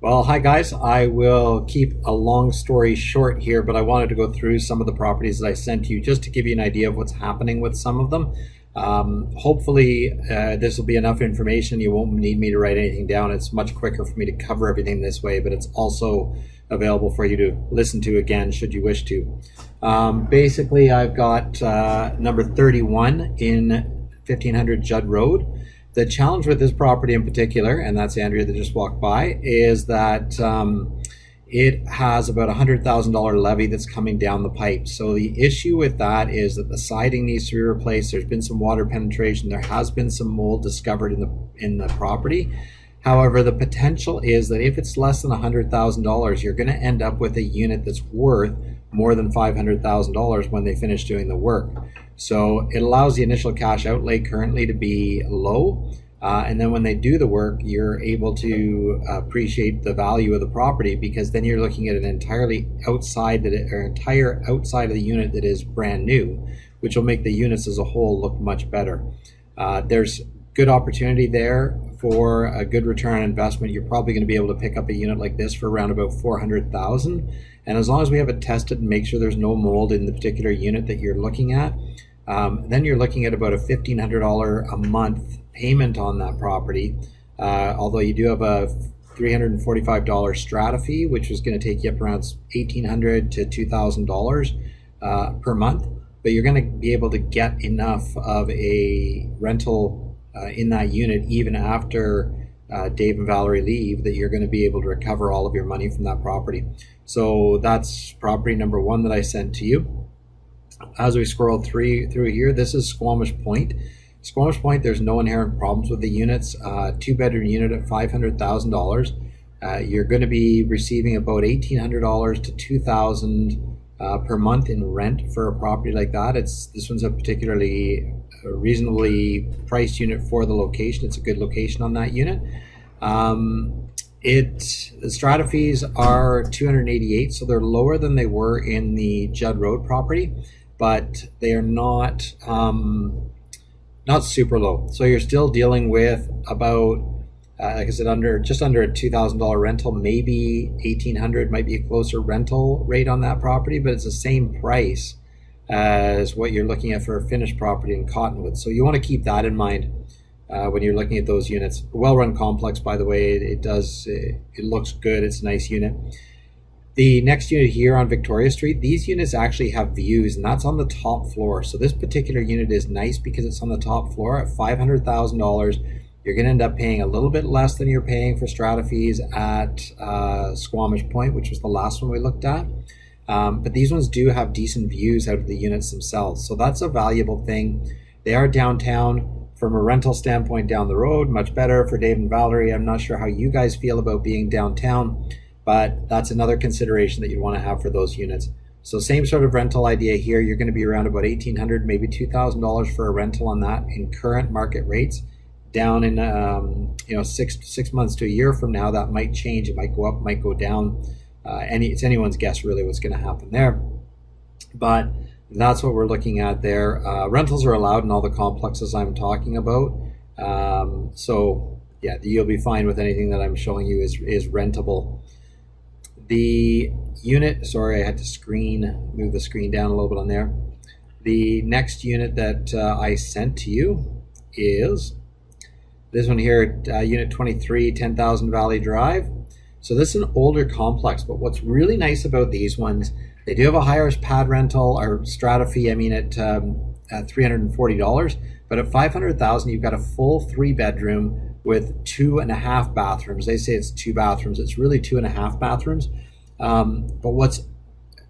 Well, hi guys. I will keep a long story short here, but I wanted to go through some of the properties that I sent you just to give you an idea of what's happening with some of them. Hopefully, this will be enough information. You won't need me to write anything down. It's much quicker for me to cover everything this way, but it's also available for you to listen to again should you wish to. Basically, I've got number 31 in 1500 Judd Road. The challenge with this property in particular, and that's Andrea that just walked by, is that it has about $100,000 levy that's coming down the pipe. So the issue with that is that the siding needs to be replaced. There's been some water penetration. There has been some mold discovered in the property. However, the potential is that if it's less than $100,000, you're going to end up with a unit that's worth more than $500,000 when they finish doing the work. So it allows the initial cash outlay currently to be low. And then when they do the work, you're able to appreciate the value of the property, because then you're looking at an entire outside of the unit that is brand new, which will make the units as a whole look much better. There's good opportunity there for a good return on investment. You're probably going to be able to pick up a unit like this for around about $400,000. And as long as we have it tested and make sure there's no mold in the particular unit that you're looking at, then you're looking at about a $1,500 a month payment on that property. Although you do have a $345 strata fee, which is going to take you up around $1,800 to $2,000 per month. But you're going to be able to get enough of a rental in that unit even after Dave and Valerie leave, that you're going to be able to recover all of your money from that property. So that's property number one that I sent to you. As we scroll through here, this is Squamish Point. Squamish Point, there's no inherent problems with the units. Two-bedroom unit at $500,000. You're going to be receiving about $1,800 to $2,000 per month in rent for a property like that. This one's a particularly reasonably priced unit for the location. It's a good location on that unit. The strata fees are $288, so they're lower than they were in the Judd Road property, but they are not super low. So you're still dealing with about, like I said, just under a $2,000 rental, maybe $1,800 might be a closer rental rate on that property, but it's the same price as what you're looking at for a finished property in Cottonwood. So you want to keep that in mind when you're looking at those units. Well-run complex, by the way. It looks good. It's a nice unit. The next unit here on Victoria Street, these units actually have views, and that's on the top floor. So this particular unit is nice because it's on the top floor at $500,000. You're going to end up paying a little bit less than you're paying for strata fees at Squamish Point, which was the last one we looked at. But these ones do have decent views out of the units themselves. So that's a valuable thing. They are downtown. From a rental standpoint down the road, much better for Dave and Valerie. I'm not sure how you guys feel about being downtown, but that's another consideration that you want to have for those units. So same sort of rental idea here. You're going to be around about $1,800, maybe $2,000 for a rental on that in current market rates. Down in 6 months to a year from now, that might change. It might go up, might go down. It's anyone's guess really what's going to happen there. But that's what we're looking at there. Rentals are allowed in all the complexes I'm talking about. So yeah, you'll be fine with anything that I'm showing you is rentable. The unit, sorry, I had to move the screen down a little bit on there. The next unit that I sent to you is this one here, Unit 23, 10,000 Valley Drive. So this is an older complex, but what's really nice about these ones, they do have a higher pad rental or strata fee, at $340, but at $500,000, you've got a full 3-bedroom with 2.5 bathrooms. They say it's 2 bathrooms. It's really 2.5 bathrooms. But what's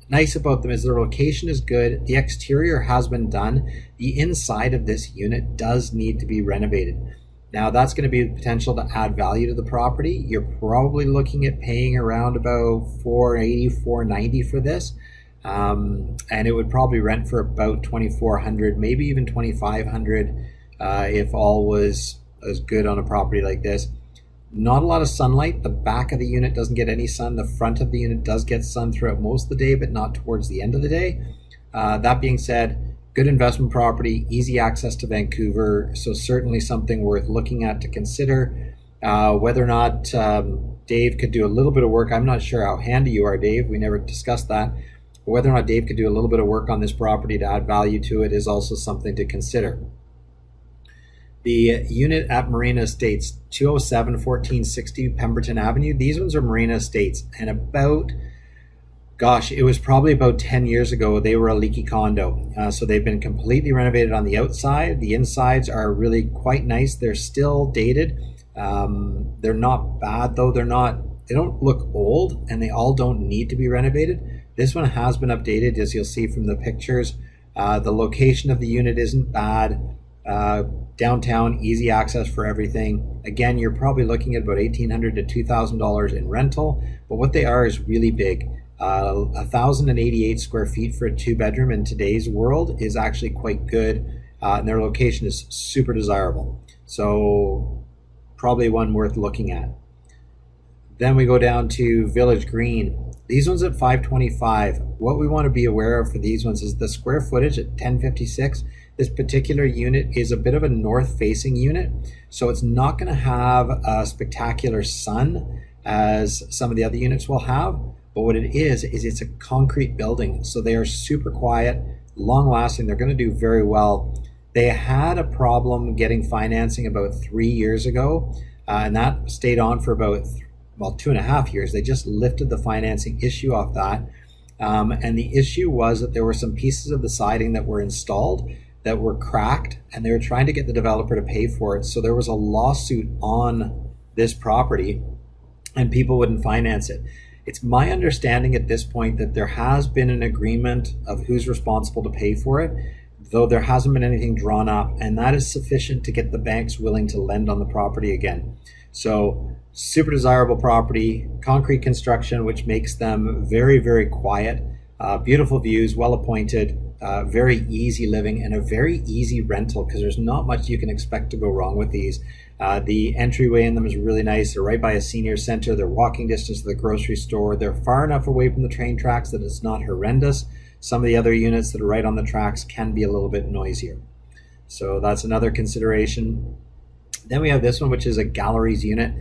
nice about them is their location is good. The exterior has been done. The inside of this unit does need to be renovated. Now that's going to be the potential to add value to the property. You're probably looking at paying around about $480, $490 for this. And it would probably rent for about $2,400, maybe even $2,500 if all was as good on a property like this. Not a lot of sunlight. The back of the unit doesn't get any sun. The front of the unit does get sun throughout most of the day, but not towards the end of the day. That being said, good investment property, easy access to Vancouver, so certainly something worth looking at to consider. Whether or not Dave could do a little bit of work. I'm not sure how handy you are, Dave. We never discussed that. But whether or not Dave could do a little bit of work on this property to add value to it is also something to consider. The unit at Marina Estates, 207 1460 Pemberton Avenue. These ones are Marina Estates, and it was probably about 10 years ago, they were a leaky condo. So they've been completely renovated on the outside. The insides are really quite nice. They're still dated. They're not bad though. They don't look old, and they all don't need to be renovated. This one has been updated, as you'll see from the pictures. The location of the unit isn't bad. Downtown, easy access for everything. Again, you're probably looking at about $1,800 to $2,000 in rental, but what they are is really big. 1,088 square feet for a 2-bedroom in today's world is actually quite good, and their location is super desirable. So probably one worth looking at. Then we go down to Village Green. These ones at 525. What we want to be aware of for these ones is the square footage at 1056. This particular unit is a bit of a north-facing unit, so it's not going to have a spectacular sun as some of the other units will have. But what it is it's a concrete building, so they are super quiet, long-lasting. They're going to do very well. They had a problem getting financing about 3 years ago, and that stayed on for about 2.5 years. They just lifted the financing issue off that, and the issue was that there were some pieces of the siding that were installed that were cracked, and they were trying to get the developer to pay for it. So there was a lawsuit on this property, and people wouldn't finance it. It's my understanding at this point that there has been an agreement of who's responsible to pay for it, though there hasn't been anything drawn up, and that is sufficient to get the banks willing to lend on the property again. So super desirable property, concrete construction, which makes them very, very quiet, beautiful views, well appointed, very easy living, and a very easy rental, because there's not much you can expect to go wrong with these. The entryway in them is really nice. They're right by a senior center. They're walking distance to the grocery store. They're far enough away from the train tracks that it's not horrendous. Some of the other units that are right on the tracks can be a little bit noisier. So that's another consideration. Then we have this one, which is a Galleries unit.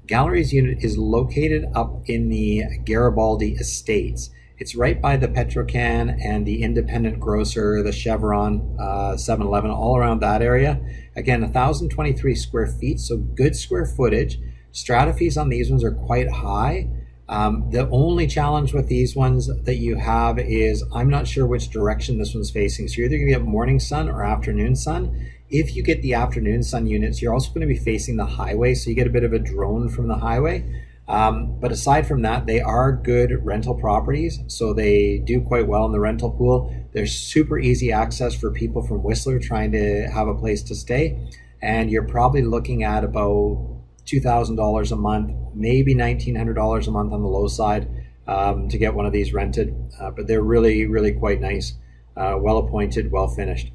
Galleries unit is located up in the Garibaldi Estates. It's right by the Petrocan and the independent grocer, the Chevron, 7-Eleven, all around that area. Again, 1,023 square feet, so good square footage. Strata fees on these ones are quite high. The only challenge with these ones that you have is I'm not sure which direction this one's facing. So you're either going to get morning sun or afternoon sun. If you get the afternoon sun units, you're also going to be facing the highway, so you get a bit of a drone from the highway. But aside from that, they are good rental properties, so they do quite well in the rental pool. They're super easy access for people from Whistler trying to have a place to stay, and you're probably looking at about $2,000 a month, maybe $1,900 a month on the low side to get one of these rented. But they're really, really quite nice, well appointed, well finished.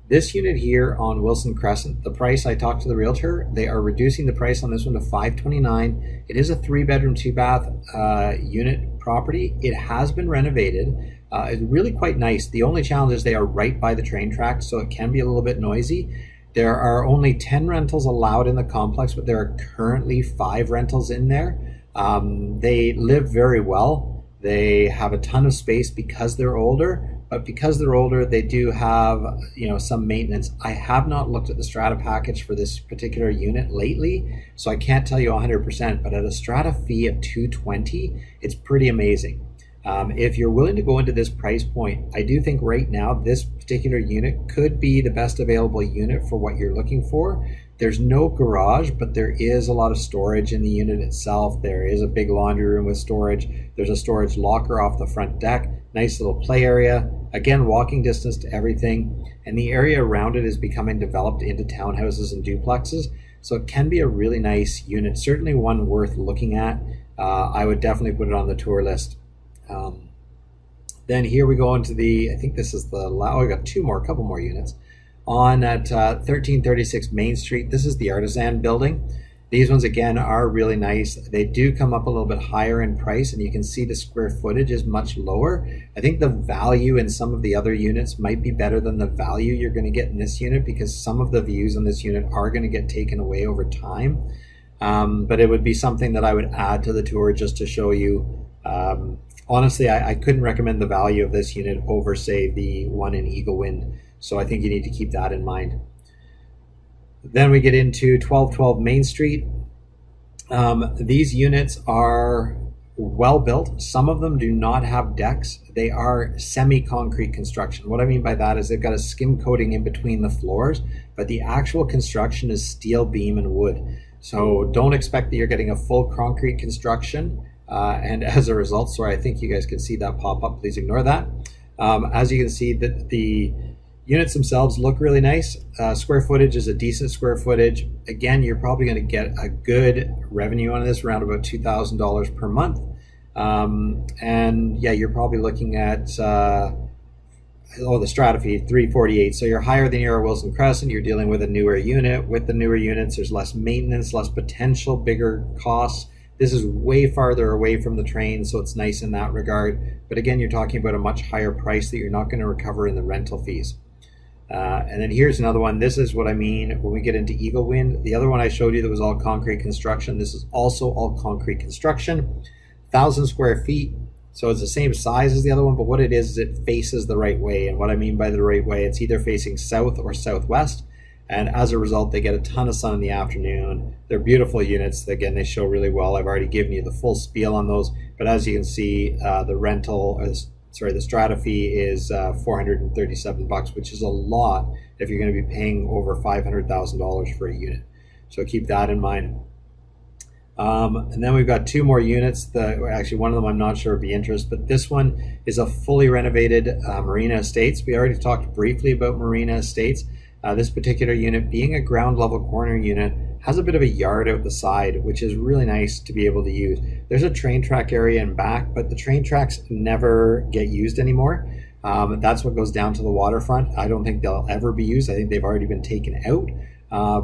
This unit here on Wilson Crescent, the price, I talked to the realtor, they are reducing the price on this one to $529. It is a 3-bedroom, 2-bath unit property. It has been renovated. It's really quite nice. The only challenge is they are right by the train tracks, so it can be a little bit noisy. There are only 10 rentals allowed in the complex, but there are currently 5 rentals in there. They live very well. They have a ton of space because they're older. But because they're older, they do have, some maintenance. I have not looked at the strata package for this particular unit lately, so I can't tell you 100%, but at a strata fee of $220, it's pretty amazing. If you're willing to go into this price point, I do think right now this particular unit could be the best available unit for what you're looking for. There's no garage, but there is a lot of storage in the unit itself. There is a big laundry room with storage. There's a storage locker off the front deck, nice little play area. Again, walking distance to everything. And the area around it is becoming developed into townhouses and duplexes. So it can be a really nice unit, certainly one worth looking at. I would definitely put it on the tour list. Then here we go into I think this is I got a couple more units. On at 1336 Main Street, this is the Artisan building. These ones again are really nice. They do come up a little bit higher in price, and you can see the square footage is much lower. I think the value in some of the other units might be better than the value you're going to get in this unit, because some of the views on this unit are going to get taken away over time. But it would be something that I would add to the tour just to show you. Honestly, I couldn't recommend the value of this unit over, say, the one in Eagle Wind. So I think you need to keep that in mind. Then we get into 1212 Main Street. These units are well built. Some of them do not have decks. They are semi-concrete construction. What I mean by that is they've got a skim coating in between the floors, but the actual construction is steel beam and wood. So don't expect that you're getting a full concrete construction. And as a result, sorry, I think you guys can see that pop up. Please ignore that. As you can see, that the units themselves look really nice. Square footage is a decent square footage. Again, you're probably going to get a good revenue on this, around about $2,000 per month. And yeah, you're probably looking at the strata fee, $348. So you're higher than your Wilson Crescent. You're dealing with a newer unit. With the newer units, there's less maintenance, less potential, bigger costs. This is way farther away from the train, so it's nice in that regard. But again, you're talking about a much higher price that you're not going to recover in the rental fees. And then here's another one. This is what I mean when we get into Eagle Wind. The other one I showed you that was all concrete construction. This is also all concrete construction, 1,000 square feet. So it's the same size as the other one, but what it is it faces the right way. And what I mean by the right way, it's either facing south or southwest. And as a result, they get a ton of sun in the afternoon. They're beautiful units. Again, they show really well. I've already given you the full spiel on those. But as you can see, the strata fee is $437, which is a lot if you're going to be paying over $500,000 for a unit. So keep that in mind. And then we've got two more units. Actually, one of them I'm not sure would be interest, but this one is a fully renovated Marina Estates. We already talked briefly about Marina Estates. This particular unit, being a ground level corner unit, has a bit of a yard out the side, which is really nice to be able to use. There's a train track area in back, but the train tracks never get used anymore. That's what goes down to the waterfront. I don't think they'll ever be used. I think they've already been taken out.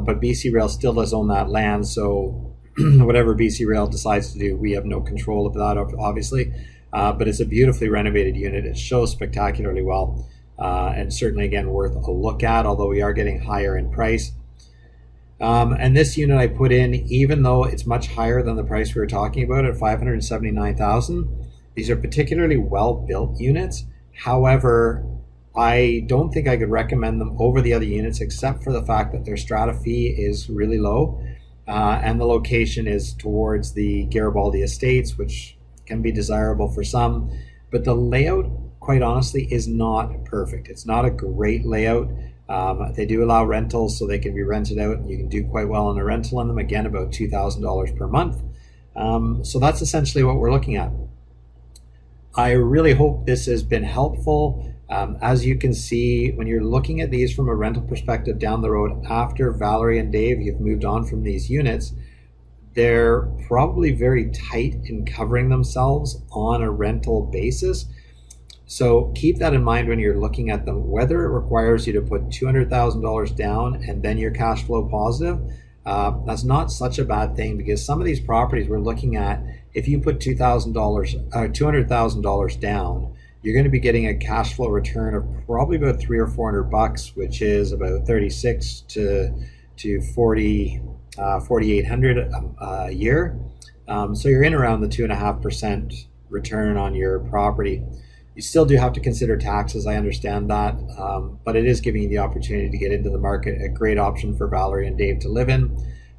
But BC Rail still does own that land, so whatever BC Rail decides to do, we have no control of that, obviously. But it's a beautifully renovated unit. It shows spectacularly well. And certainly, again, worth a look at, although we are getting higher in price. And this unit I put in, even though it's much higher than the price we were talking about at $579,000, these are particularly well-built units. However, I don't think I could recommend them over the other units, except for the fact that their strata fee is really low, and the location is towards the Garibaldi Estates, which can be desirable for some, but the layout, quite honestly, is not perfect. It's not a great layout. They do allow rentals, so they can be rented out, and you can do quite well on a rental on them. Again, about $2,000 per month. So that's essentially what we're looking at. I really hope this has been helpful. As you can see, when you're looking at these from a rental perspective down the road, after Valerie and Dave, you've moved on from these units, they're probably very tight in covering themselves on a rental basis. So keep that in mind when you're looking at them. Whether it requires you to put $200,000 down and then you're cash flow positive, that's not such a bad thing, because some of these properties we're looking at, if you put $200,000 down, you're going to be getting a cash flow return of probably about $300 or $400, which is about 36 to 4,800 a year. So you're in around the 2.5% return on your property. You still do have to consider taxes, I understand that, but it is giving you the opportunity to get into the market, a great option for Valerie and Dave to live in.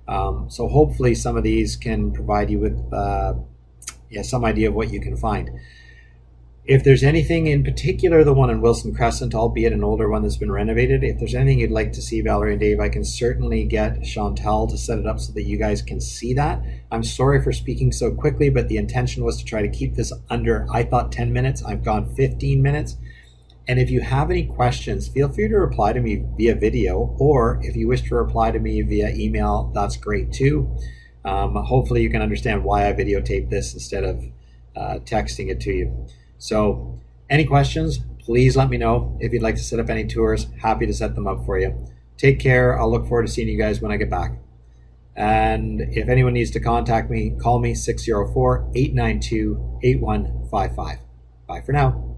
So hopefully some of these can provide you with some idea of what you can find. If there's anything in particular, the one in Wilson Crescent, albeit an older one that's been renovated, if there's anything you'd like to see, Valerie and Dave, I can certainly get Chantel to set it up so that you guys can see that. I'm sorry for speaking so quickly, but the intention was to try to keep this under, I thought, 10 minutes. I've gone 15 minutes. And if you have any questions, feel free to reply to me via video, or if you wish to reply to me via email, that's great too. Hopefully you can understand why I videotaped this instead of texting it to you. So any questions, please let me know. If you'd like to set up any tours, happy to set them up for you. Take care. I'll look forward to seeing you guys when I get back. And if anyone needs to contact me, call me 604-892-8155. Bye for now.